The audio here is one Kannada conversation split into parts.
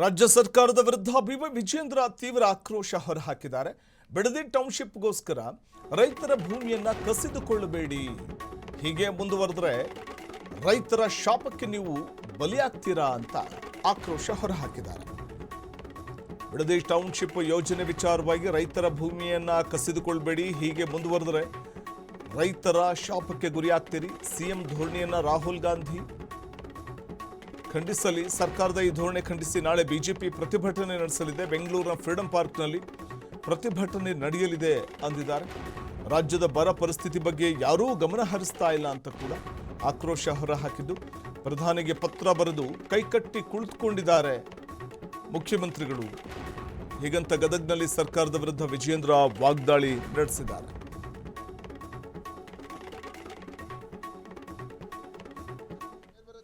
ರಾಜ್ಯ ಸರ್ಕಾರದ ವಿರುದ್ಧ ಬಿವೈ ವಿಜೇಂದ್ರ ತೀವ್ರ ಆಕ್ರೋಶ ಹೊರಹಾಕಿದ್ದಾರೆ. ಬಿಡದಿ ಟೌನ್ಶಿಪ್ಗೋಸ್ಕರ ರೈತರ ಭೂಮಿಯನ್ನ ಕಸಿದುಕೊಳ್ಳಬೇಡಿ, ಹೀಗೆ ಮುಂದುವರೆದ್ರೆ ರೈತರ ಶಾಪಕ್ಕೆ ನೀವು ಬಲಿಯಾಗ್ತೀರಾ ಅಂತ ಆಕ್ರೋಶ ಹೊರಹಾಕಿದ್ದಾರೆ. ಬಿಡದಿ ಟೌನ್ಶಿಪ್ ಯೋಜನೆ ವಿಚಾರವಾಗಿ ರೈತರ ಭೂಮಿಯನ್ನ ಕಸಿದುಕೊಳ್ಳಬೇಡಿ, ಹೀಗೆ ಮುಂದುವರೆದ್ರೆ ರೈತರ ಶಾಪಕ್ಕೆ ಗುರಿಯಾಗ್ತೀರಿ. ಸಿಎಂ ಧೋರಣೆಯನ್ನ ರಾಹುಲ್ ಗಾಂಧಿ ಖಂಡಿಸಲಿ. ಸರ್ಕಾರದ ಈ ಧೋರಣೆ ಖಂಡಿಸಿ ನಾಳೆ ಬಿಜೆಪಿ ಪ್ರತಿಭಟನೆ ನಡೆಸಲಿದೆ. ಬೆಂಗಳೂರಿನ ಫ್ರೀಡಂ ಪಾರ್ಕ್ನಲ್ಲಿ ಪ್ರತಿಭಟನೆ ನಡೆಯಲಿದೆ ಅಂದಿದ್ದಾರೆ. ರಾಜ್ಯದ ಬರ ಪರಿಸ್ಥಿತಿ ಬಗ್ಗೆ ಯಾರೂ ಗಮನ ಹರಿಸ್ತಾ ಇಲ್ಲ ಅಂತ ಕೂಡ ಆಕ್ರೋಶ ಹೊರಹಾಕಿದ್ದು, ಪ್ರಧಾನಿಗೆ ಪತ್ರ ಬರೆದು ಕೈಕಟ್ಟಿ ಕುಳಿತುಕೊಂಡಿದ್ದಾರೆ ಮುಖ್ಯಮಂತ್ರಿಗಳು. ಹೀಗಂತ ಗದಗ್ನಲ್ಲಿ ಸರ್ಕಾರದ ವಿರುದ್ಧ ವಿಜೇಂದ್ರ ವಾಗ್ದಾಳಿ ನಡೆಸಿದ್ದಾರೆ.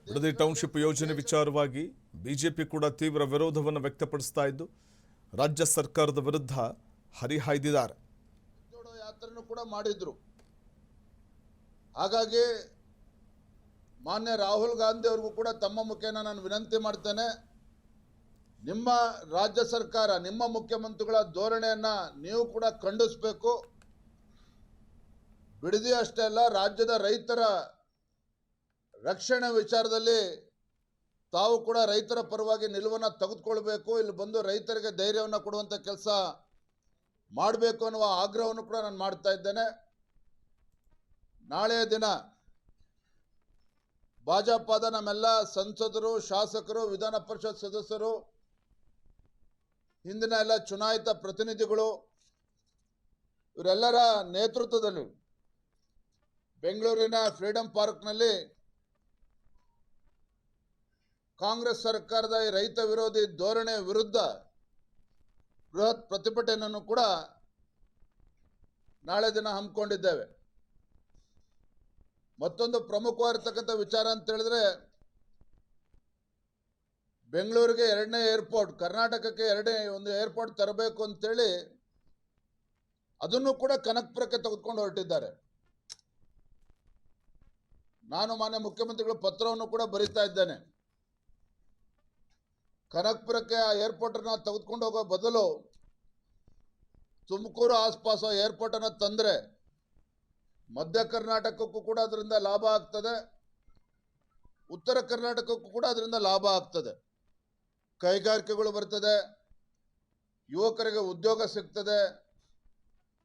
ಬಿಡದಿ ಟೌನ್ಶಿಪ್ ಯೋಜನೆ ವಿಚಾರವಾಗಿ ಬಿಜೆಪಿ ಕೂಡ ತೀವ್ರ ವಿರೋಧವನ್ನು ವ್ಯಕ್ತಪಡಿಸ್ತಾ ಇದ್ದು, ರಾಜ್ಯ ಸರ್ಕಾರದ ವಿರುದ್ಧ ಹರಿಹಾಯ್ದಿದ್ದಾರೆ. ಯಾತ್ರೆನೂ ಕೂಡ ಮಾಡಿದ್ರು. ಹಾಗಾಗಿ ಮಾನ್ಯ ರಾಹುಲ್ ಗಾಂಧಿ ಅವ್ರಿಗೂ ಕೂಡ ತಮ್ಮ ಮುಖೇನ ನಾನು ವಿನಂತಿ ಮಾಡ್ತೇನೆ, ನಿಮ್ಮ ರಾಜ್ಯ ಸರ್ಕಾರ, ನಿಮ್ಮ ಮುಖ್ಯಮಂತ್ರಿಗಳ ಧೋರಣೆಯನ್ನ ನೀವು ಕೂಡ ಖಂಡಿಸಬೇಕು. ಬಿಡದಿ ಅಷ್ಟೇ ಅಲ್ಲ, ರಾಜ್ಯದ ರೈತರ ರಕ್ಷಣೆ ವಿಚಾರದಲ್ಲಿ ತಾವು ಕೂಡ ರೈತರ ಪರವಾಗಿ ನಿಲುವನ್ನು ತೆಗೆದುಕೊಳ್ಬೇಕು. ಇಲ್ಲಿ ಬಂದು ರೈತರಿಗೆ ಧೈರ್ಯವನ್ನು ಕೊಡುವಂಥ ಕೆಲಸ ಮಾಡಬೇಕು ಅನ್ನುವ ಆಗ್ರಹವನ್ನು ಕೂಡ ನಾನು ಮಾಡ್ತಾ ಇದ್ದೇನೆ. ನಾಳೆಯ ದಿನ ಭಾಜಪದ ನಮ್ಮೆಲ್ಲ ಸಂಸದರು, ಶಾಸಕರು, ವಿಧಾನ ಪರಿಷತ್ ಸದಸ್ಯರು, ಹಿಂದಿನ ಎಲ್ಲ ಚುನಾಯಿತ ಪ್ರತಿನಿಧಿಗಳು, ಇವರೆಲ್ಲರ ನೇತೃತ್ವದಲ್ಲಿ ಬೆಂಗಳೂರಿನ ಫ್ರೀಡಂ ಪಾರ್ಕ್ನಲ್ಲಿ ಕಾಂಗ್ರೆಸ್ ಸರ್ಕಾರದ ಈ ರೈತ ವಿರೋಧಿ ಧೋರಣೆ ವಿರುದ್ಧ ಬೃಹತ್ ಪ್ರತಿಭಟನೆಯನ್ನು ಕೂಡ ನಾಳೆ ದಿನ ಹಮ್ಮಿಕೊಂಡಿದ್ದೇವೆ. ಮತ್ತೊಂದು ಪ್ರಮುಖವಾಗಿರ್ತಕ್ಕಂಥ ವಿಚಾರ ಅಂತ ಹೇಳಿದ್ರೆ, ಬೆಂಗಳೂರಿಗೆ ಎರಡನೇ ಏರ್ಪೋರ್ಟ್, ಕರ್ನಾಟಕಕ್ಕೆ ಒಂದು ಏರ್ಪೋರ್ಟ್ ತರಬೇಕು ಅಂತೇಳಿ ಅದನ್ನು ಕೂಡ ಕನಕಪುರಕ್ಕೆ ತೆಗೆದುಕೊಂಡು ಹೊರಟಿದ್ದಾರೆ. ನಾನು ಮಾನ್ಯ ಮುಖ್ಯಮಂತ್ರಿಗಳ ಪತ್ರವನ್ನು ಕೂಡ ಬರೀತಾ ಇದ್ದೇನೆ. ಕನಕಪುರಕ್ಕೆ ಆ ಏರ್ಪೋರ್ಟನ್ನು ತೆಗೆದುಕೊಂಡು ಹೋಗೋ ಬದಲು ತುಮಕೂರು ಆಸ್ಪಾಸು ಏರ್ಪೋರ್ಟನ್ನು ತಂದರೆ ಮಧ್ಯ ಕರ್ನಾಟಕಕ್ಕೂ ಕೂಡ ಅದರಿಂದ ಲಾಭ ಆಗ್ತದೆ, ಉತ್ತರ ಕರ್ನಾಟಕಕ್ಕೂ ಕೂಡ ಅದರಿಂದ ಲಾಭ ಆಗ್ತದೆ. ಕೈಗಾರಿಕೆಗಳು ಬರ್ತದೆ, ಯುವಕರಿಗೆ ಉದ್ಯೋಗ ಸಿಗ್ತದೆ,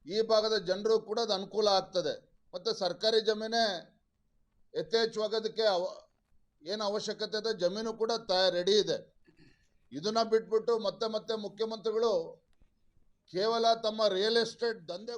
ಈ ಭಾಗದ ಜನರು ಕೂಡ ಅದು ಅನುಕೂಲ ಆಗ್ತದೆ. ಮತ್ತು ಸರ್ಕಾರಿ ಜಮೀನೇ ಯಥೇಚ್ಛವಾಗೋದಕ್ಕೆ ಏನು ಅವಶ್ಯಕತೆ ಇದೆ, ಜಮೀನು ಕೂಡ ರೆಡಿ ಇದೆ. ಇದನ್ನ ಬಿಟ್ಬಿಟ್ಟು ಮತ್ತೆ ಮುಖ್ಯಮಂತ್ರಿಗಳು ಕೇವಲ ತಮ್ಮ ರಿಯಲ್ ಎಸ್ಟೇಟ್ ದಂಧೆ